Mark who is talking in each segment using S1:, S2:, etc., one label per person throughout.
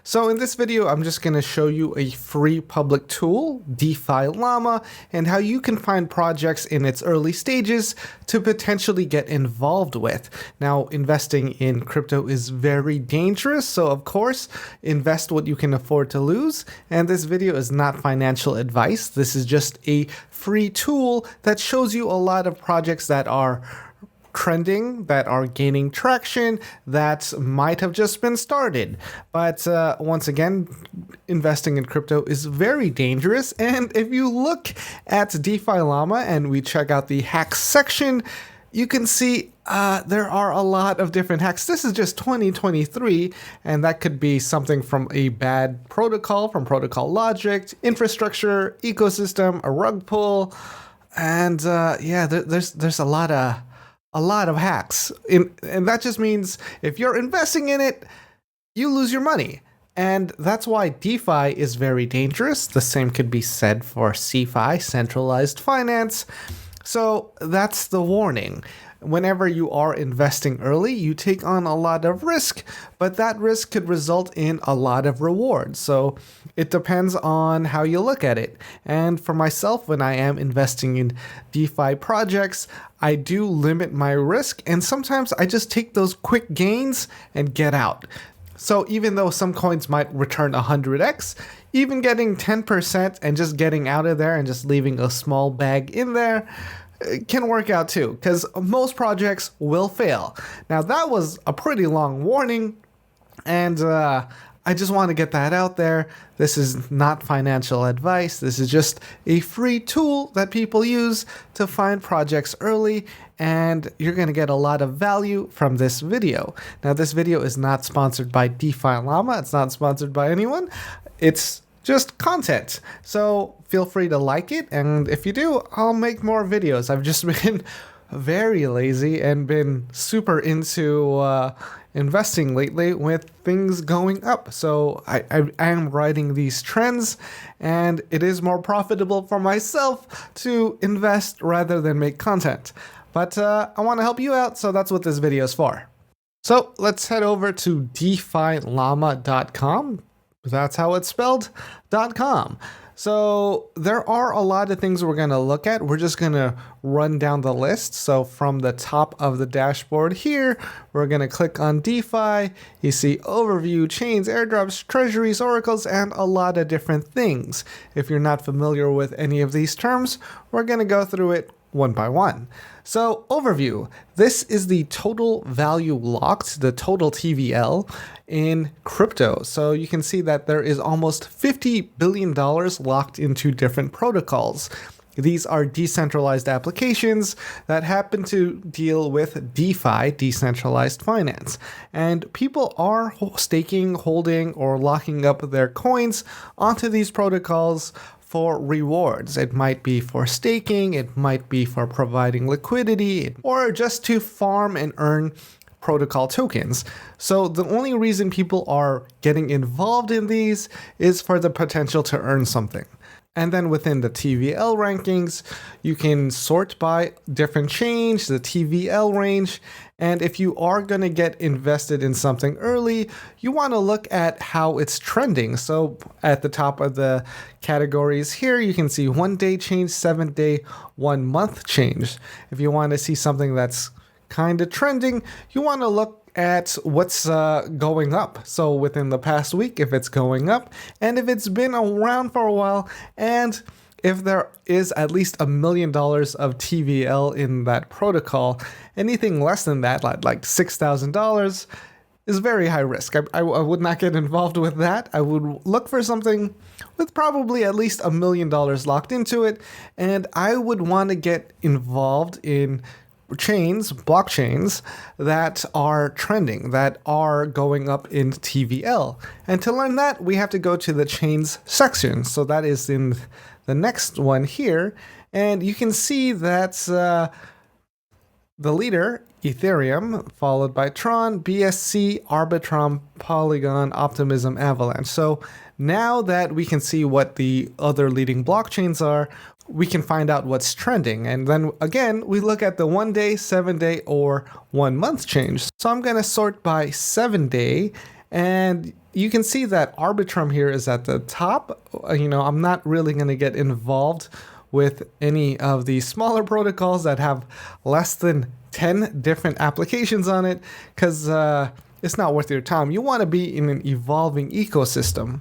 S1: So in this video, I'm just going to show you a free public tool, DeFi Llama, and how you can find projects in its early stages to potentially get involved with. Now, investing in crypto is very dangerous, so of course, invest what you can afford to lose. And this video is not financial advice. This is just a free tool that shows you a lot of projects that are trending, that are gaining traction, that might have just been started. But once again, investing in crypto is very dangerous. And if you look at DeFi Llama and we check out the hacks section, you can see there are a lot of different hacks. This is just 2023, and that could be something from a bad protocol, from protocol logic, infrastructure, ecosystem, a rug pull, and there's a lot of hacks. And that just means if you're investing in it, you lose your money. And that's why DeFi is very dangerous. The same could be said for CeFi, centralized finance. So that's the warning. Whenever you are investing early, you take on a lot of risk, but that risk could result in a lot of reward. So it depends on how you look at it. And for myself, when I am investing in DeFi projects, I do limit my risk, and sometimes I just take those quick gains and get out. So even though some coins might return 100x, even getting 10% and just getting out of there and just leaving a small bag in there can work out too, because most projects will fail. Now that was a pretty long warning, and I just want to get that out there. This is not financial advice. This is just a free tool that people use to find projects early, and you're going to get a lot of value from this video. Now, this video is not sponsored by DeFi Llama. It's not sponsored by anyone. It's just content. So feel free to like it, and if you do, I'll make more videos. I've just been very lazy and been super into investing lately with things going up. So I am riding these trends, and it is more profitable for myself to invest rather than make content. But I want to help you out, so that's what this video is for. So let's head over to DeFiLlama.com. That's how it's spelled, .com. So there are a lot of things we're going to look at. We're just going to run down the list. So from the top of the dashboard here, we're going to click on DeFi. You see overview, chains, airdrops, treasuries, oracles, and a lot of different things. If you're not familiar with any of these terms, we're going to go through it one by one. So overview, this is the total value locked, the total TVL in crypto. So you can see that there is almost $50 billion locked into different protocols. These are decentralized applications that happen to deal with DeFi, decentralized finance. And people are staking, holding, or locking up their coins onto these protocols for rewards. It might be for staking, it might be for providing liquidity, or just to farm and earn protocol tokens. So the only reason people are getting involved in these is for the potential to earn something. And then within the TVL rankings, you can sort by different chains, the TVL range. And if you are going to get invested in something early, you want to look at how it's trending. So at the top of the categories here, you can see 1 day change, 7 day, 1 month change. If you want to see something that's kind of trending, you want to look at what's going up. So within the past week, if it's going up, and if it's been around for a while, and if there is at least $1 million of TVL in that protocol, anything less than that, like $6,000, is very high risk. I would not get involved with that. I would look for something with probably at least $1 million locked into it, and I would want to get involved in blockchains that are trending, that are going up in TVL. And to learn that, we have to go to the chains section. So that is in the next one here. And you can see that's the leader, Ethereum, followed by Tron, BSC, Arbitrum, Polygon, Optimism, Avalanche. So now that we can see what the other leading blockchains are, we can find out what's trending. And then again, we look at the 1 day, 7 day, or 1 month change. So I'm going to sort by 7 day And you can see that Arbitrum here is at the top. I'm not really going to get involved with any of the smaller protocols that have less than 10 different applications on it, because it's not worth your time. You want to be in an evolving ecosystem.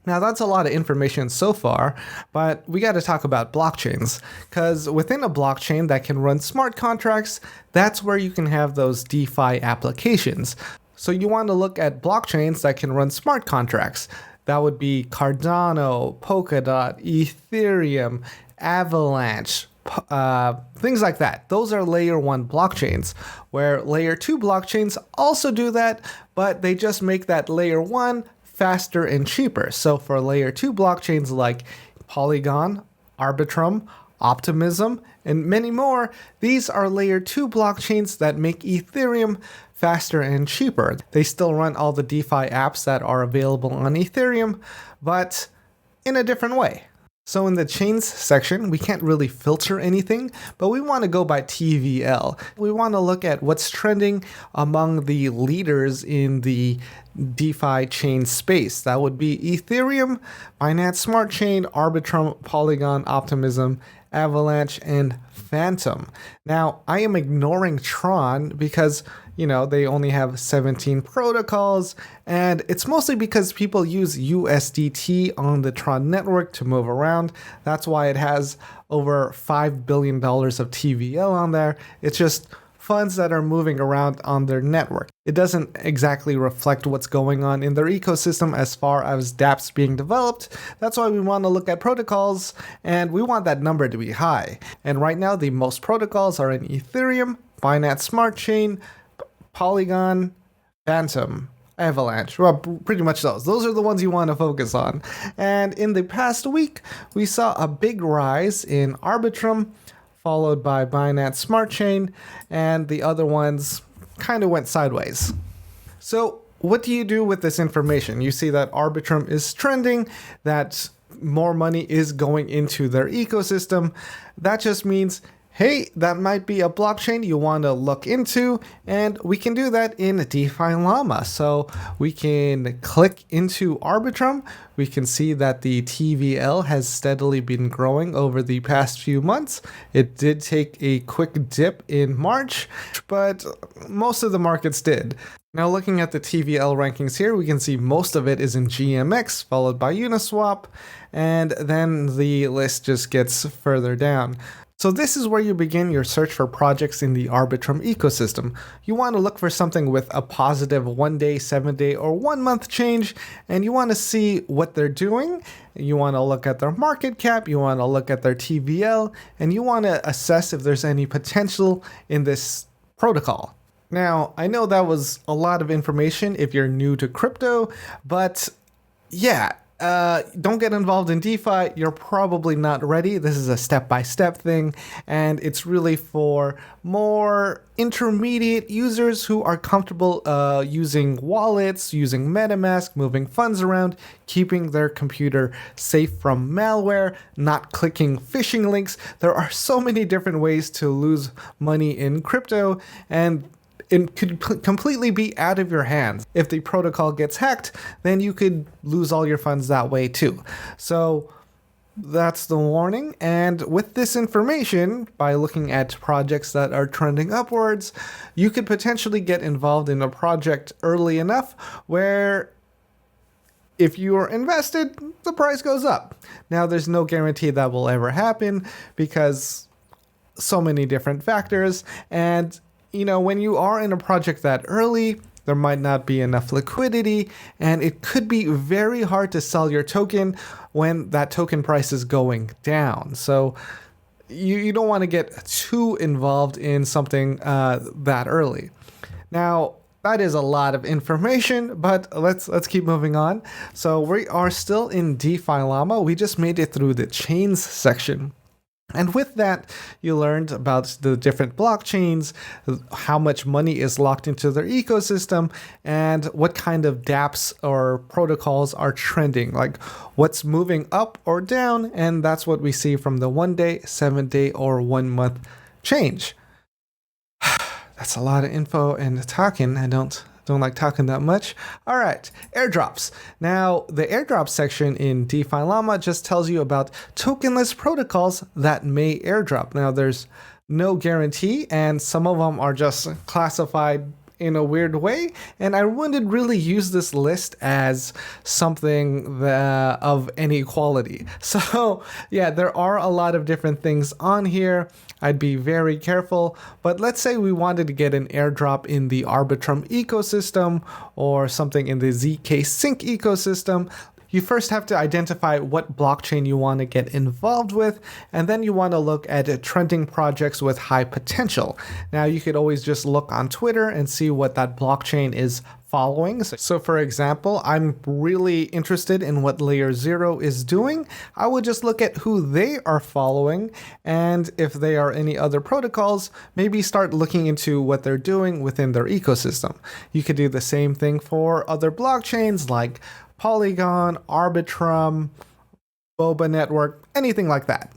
S1: Now, that's a lot of information so far, but we got to talk about blockchains, because within a blockchain that can run smart contracts, that's where you can have those DeFi applications. So you want to look at blockchains that can run smart contracts. That would be Cardano, Polkadot, Ethereum, Avalanche, things like that. Those are layer 1 blockchains, where layer 2 blockchains also do that, but they just make that layer 1 faster and cheaper. So for layer 2 blockchains like Polygon, Arbitrum, Optimism, and many more, these are layer 2 blockchains that make Ethereum faster and cheaper. They still run all the DeFi apps that are available on Ethereum, but in a different way. So in the chains section, we can't really filter anything, but we want to go by TVL. We want to look at what's trending among the leaders in the DeFi chain space. That would be Ethereum, Binance Smart Chain, Arbitrum, Polygon, Optimism, Avalanche, and Phantom. Now, I am ignoring Tron because they only have 17 protocols, and it's mostly because people use USDT on the Tron network to move around. That's why it has over $5 billion of TVL on there. It's just funds that are moving around on their network. It doesn't exactly reflect what's going on in their ecosystem as far as dApps being developed. That's why we want to look at protocols, and we want that number to be high. And right now, the most protocols are in Ethereum, Binance Smart Chain, Polygon, Phantom, Avalanche. Well, pretty much those. Those are the ones you want to focus on. And in the past week, we saw a big rise in Arbitrum, followed by Binance Smart Chain, and the other ones kind of went sideways. So what do you do with this information? You see that Arbitrum is trending, that more money is going into their ecosystem. That just means, hey, that might be a blockchain you want to look into, and we can do that in DeFi Llama. So we can click into Arbitrum. We can see that the TVL has steadily been growing over the past few months. It did take a quick dip in March, but most of the markets did. Now looking at the TVL rankings here, we can see most of it is in GMX, followed by Uniswap, and then the list just gets further down. So this is where you begin your search for projects in the Arbitrum ecosystem. You want to look for something with a positive 1 day, 7 day, or 1 month change, and you want to see what they're doing. You want to look at their market cap, you want to look at their TVL, and you want to assess if there's any potential in this protocol. Now, I know that was a lot of information if you're new to crypto, but yeah, don't get involved in DeFi. You're probably not ready. This is a step-by-step thing, and it's really for more intermediate users who are comfortable using wallets, using MetaMask, moving funds around, keeping their computer safe from malware, not clicking phishing links. There are so many different ways to lose money in crypto, and it could completely be out of your hands. If the protocol gets hacked, then you could lose all your funds that way too. So that's the warning. And with this information, by looking at projects that are trending upwards, you could potentially get involved in a project early enough where if you are invested, the price goes up. Now, there's no guarantee that will ever happen because so many different factors, and when you are in a project that early, there might not be enough liquidity, and it could be very hard to sell your token when that token price is going down. So you don't want to get too involved in something that early. Now, that is a lot of information, but let's keep moving on. So we are still in DeFi Llama. We just made it through the chains section. And with that, you learned about the different blockchains, how much money is locked into their ecosystem, and what kind of dApps or protocols are trending, like what's moving up or down, and that's what we see from the 1 day, 7 day, or 1 month change. That's a lot of info and talking. I don't Don't like talking that much. All right, airdrops. Now, the airdrop section in DeFi Llama just tells you about tokenless protocols that may airdrop. Now, there's no guarantee, and some of them are just classified in a weird way, and I wouldn't really use this list as something of any quality. So yeah, there are a lot of different things on here. I'd be very careful, but let's say we wanted to get an airdrop in the Arbitrum ecosystem or something in the ZK Sync ecosystem. You first have to identify what blockchain you want to get involved with, and then you want to look at trending projects with high potential. Now, you could always just look on Twitter and see what that blockchain is following. So for example, I'm really interested in what Layer 0 is doing. I would just look at who they are following, and if they are any other protocols, maybe start looking into what they're doing within their ecosystem. You could do the same thing for other blockchains like Polygon, Arbitrum, Boba Network, anything like that.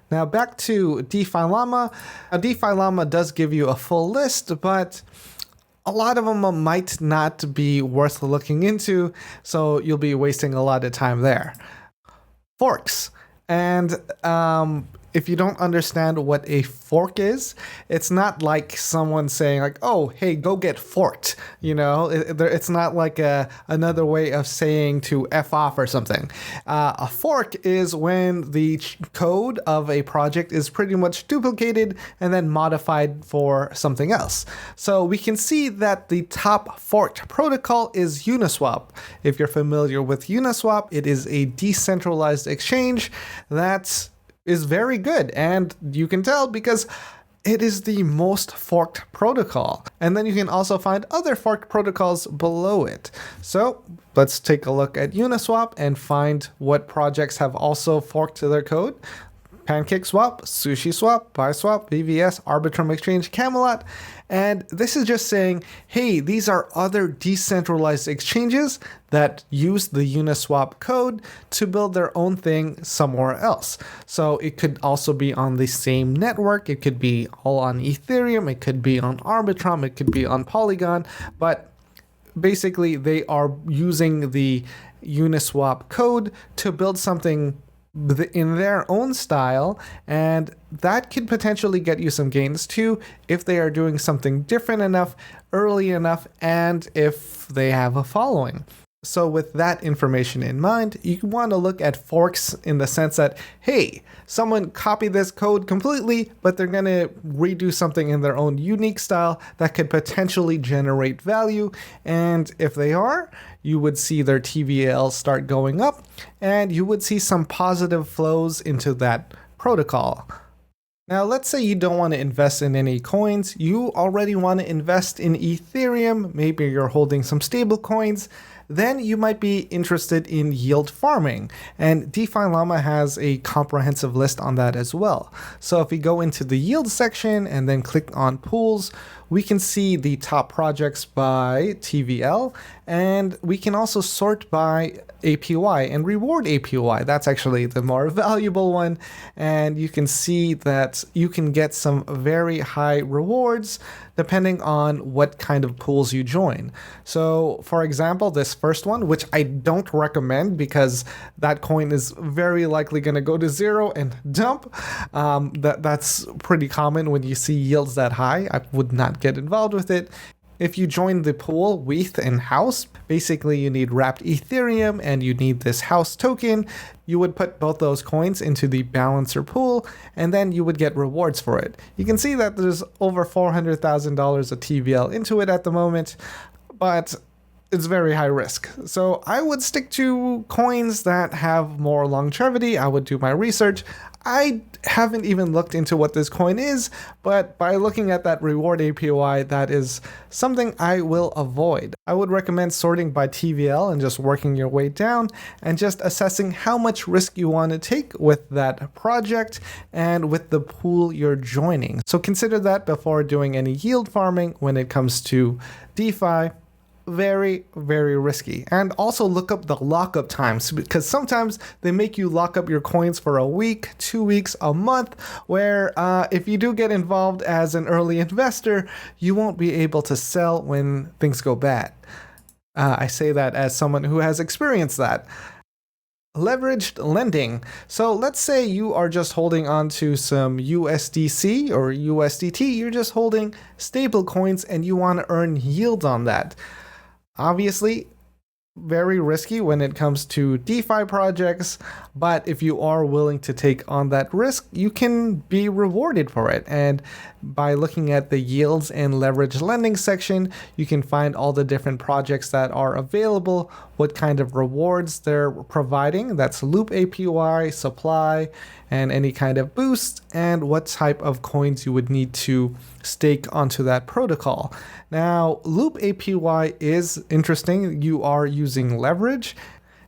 S1: Now back to DeFi Llama. Now, DeFi Llama does give you a full list, but a lot of them might not be worth looking into, so you'll be wasting a lot of time there. Forks. And if you don't understand what a fork is, it's not like someone saying like, oh, hey, go get forked. You know, it's not like another way of saying to F off or something. A fork is when the code of a project is pretty much duplicated and then modified for something else. So we can see that the top forked protocol is Uniswap. If you're familiar with Uniswap, it is a decentralized exchange that is very good, and you can tell because it is the most forked protocol. And then you can also find other forked protocols below it. So let's take a look at Uniswap and find what projects have also forked their code. PancakeSwap, SushiSwap, BuySwap, BVS, Arbitrum Exchange, Camelot. And this is just saying, hey, these are other decentralized exchanges that use the Uniswap code to build their own thing somewhere else. So it could also be on the same network. It could be all on Ethereum. It could be on Arbitrum. It could be on Polygon. But basically, they are using the Uniswap code to build something in their own style, and that could potentially get you some gains too if they are doing something different enough, early enough, and if they have a following. So with that information in mind, you want to look at forks in the sense that, hey, someone copied this code completely, but they're going to redo something in their own unique style that could potentially generate value. And if they are, you would see their TVL start going up, and you would see some positive flows into that protocol. Now, let's say you don't want to invest in any coins. You already want to invest in Ethereum. Maybe you're holding some stablecoins. Then you might be interested in yield farming. And DeFi Llama has a comprehensive list on that as well. So if we go into the yield section and then click on pools, we can see the top projects by TVL, and we can also sort by APY and reward APY. That's actually the more valuable one, and you can see that you can get some very high rewards depending on what kind of pools you join. So for example, this first one, which I don't recommend because that coin is very likely going to go to zero and dump. That's pretty common when you see yields that high. I would not get involved with it. If you join the pool, WETH and House, basically you need wrapped Ethereum and you need this House token. You would put both those coins into the balancer pool, and then you would get rewards for it. You can see that there's over $400,000 of TVL into it at the moment, but it's very high risk. So I would stick to coins that have more longevity. I would do my research. I haven't even looked into what this coin is, but by looking at that reward APY, that is something I will avoid. I would recommend sorting by TVL and just working your way down and just assessing how much risk you want to take with that project and with the pool you're joining. So consider that before doing any yield farming when it comes to DeFi. very, very risky. And also look up the lockup times, because sometimes they make you lock up your coins for a week, 2 weeks, a month, where if you do get involved as an early investor, you won't be able to sell when things go bad. I say that as someone who has experienced that. Leveraged lending. So let's say you are just holding on to some USDC or USDT. You're just holding stablecoins and you want to earn yield on that. Obviously, very risky when it comes to DeFi projects, but if you are willing to take on that risk, you can be rewarded for it. And by looking at the yields and leverage lending section, you can find all the different projects that are available, what kind of rewards they're providing. That's Loop APY, supply, and any kind of boost, and what type of coins you would need to stake onto that protocol. Now, Loop APY is interesting. You are using leverage.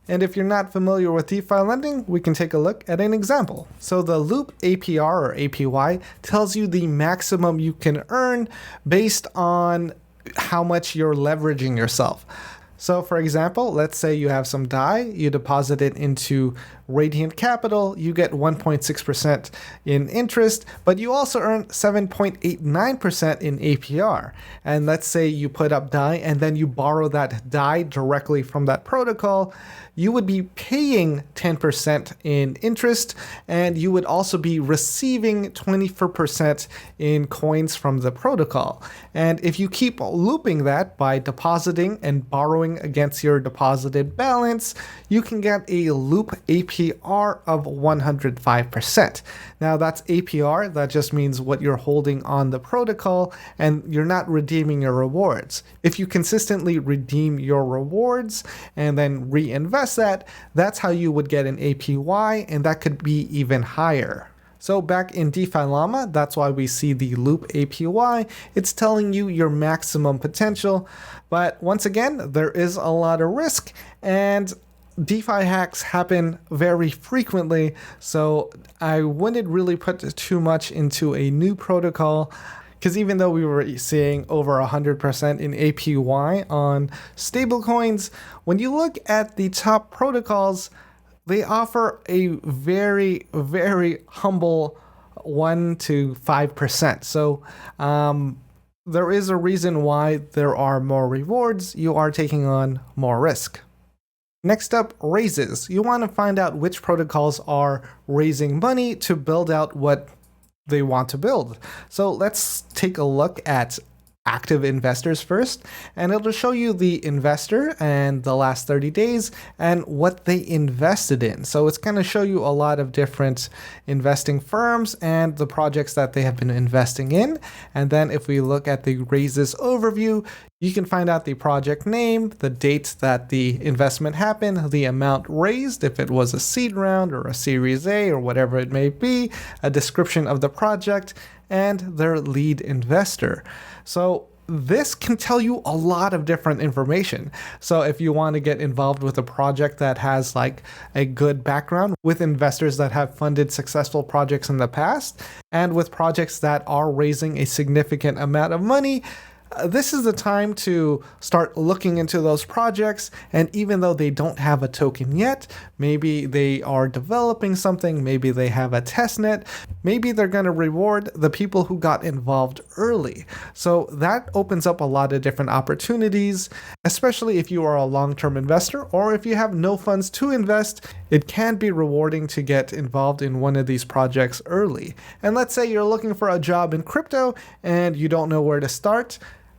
S1: And if you're not familiar with DeFi lending, we can take a look at an example. So the Loop APR or APY tells you the maximum you can earn based on how much you're leveraging yourself. So for example, let's say you have some DAI, you deposit it into Radiant Capital, you get 1.6% in interest, but you also earn 7.89% in APR. And let's say you put up DAI and then you borrow that DAI directly from that protocol, you would be paying 10% in interest, and you would also be receiving 24% in coins from the protocol. And if you keep looping that by depositing and borrowing against your deposited balance, you can get a loop APR of 105%. Now that's APR, that just means what you're holding on the protocol, and you're not redeeming your rewards. If you consistently redeem your rewards and then reinvest that, that's how you would get an APY, and that could be even higher. So back in DeFi Llama, that's why we see the Loop APY. It's telling you your maximum potential. But once again, there is a lot of risk, and DeFi hacks happen very frequently. So I wouldn't really put too much into a new protocol, because even though we were seeing over 100% in APY on stablecoins, when you look at the top protocols, they offer a very, very humble 1 to 5%. So there is a reason why there are more rewards. You are taking on more risk. Next up, raises. You want to find out which protocols are raising money to build out what they want to build. So let's take a look at active investors first, and it'll show you the investor and the last 30 days and what they invested in. So it's going to show you a lot of different investing firms and the projects that they have been investing in. And then if we look at the raises overview, you can find out the project name, the date that the investment happened, the amount raised, if it was a seed round or a Series A or whatever it may be, a description of the project, and their lead investor. So this can tell you a lot of different information. So if you want to get involved with a project that has like a good background with investors that have funded successful projects in the past, and with projects that are raising a significant amount of money, this is the time to start looking into those projects. And even though they don't have a token yet, maybe they are developing something, maybe they have a testnet, maybe they're going to reward the people who got involved early. So that opens up a lot of different opportunities, especially if you are a long-term investor or if you have no funds to invest. It can be rewarding to get involved in one of these projects early. And let's say you're looking for a job in crypto and you don't know where to start.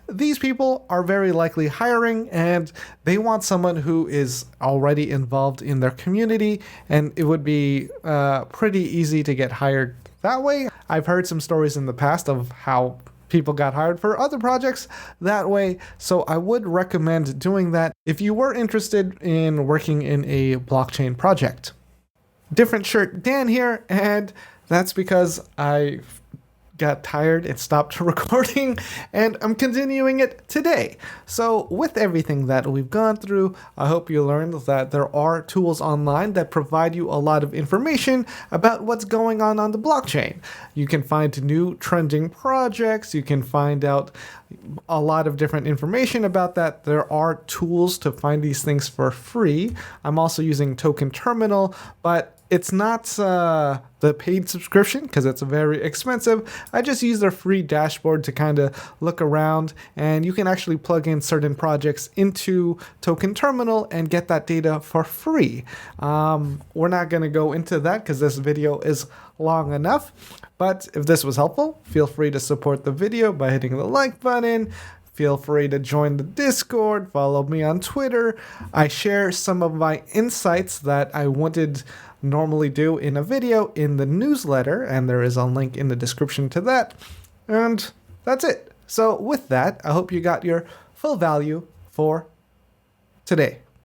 S1: These people are very likely hiring, and they want someone who is already involved in their community, and it would be pretty easy to get hired that way. I've heard some stories in the past of how people got hired for other projects that way, so I would recommend doing that if you were interested in working in a blockchain project. Different shirt Dan here, and that's because I got tired and stopped recording, and I'm continuing it today. So with everything that we've gone through, I hope you learned that there are tools online that provide you a lot of information about what's going on the blockchain. You can find new trending projects, you can find out a lot of different information about that. There are tools to find these things for free. I'm also using Token Terminal, but it's not the paid subscription because it's very expensive. I just use their free dashboard to kind of look around, and you can actually plug in certain projects into Token Terminal and get that data for free. We're not going to go into that because this video is long enough, but if this was helpful, feel free to support the video by hitting the like button. Feel free to join the Discord, follow me on Twitter. I share some of my insights that I wanted normally do in a video in the newsletter, and there is a link in the description to that. And that's it. So with that, I hope you got your full value for today.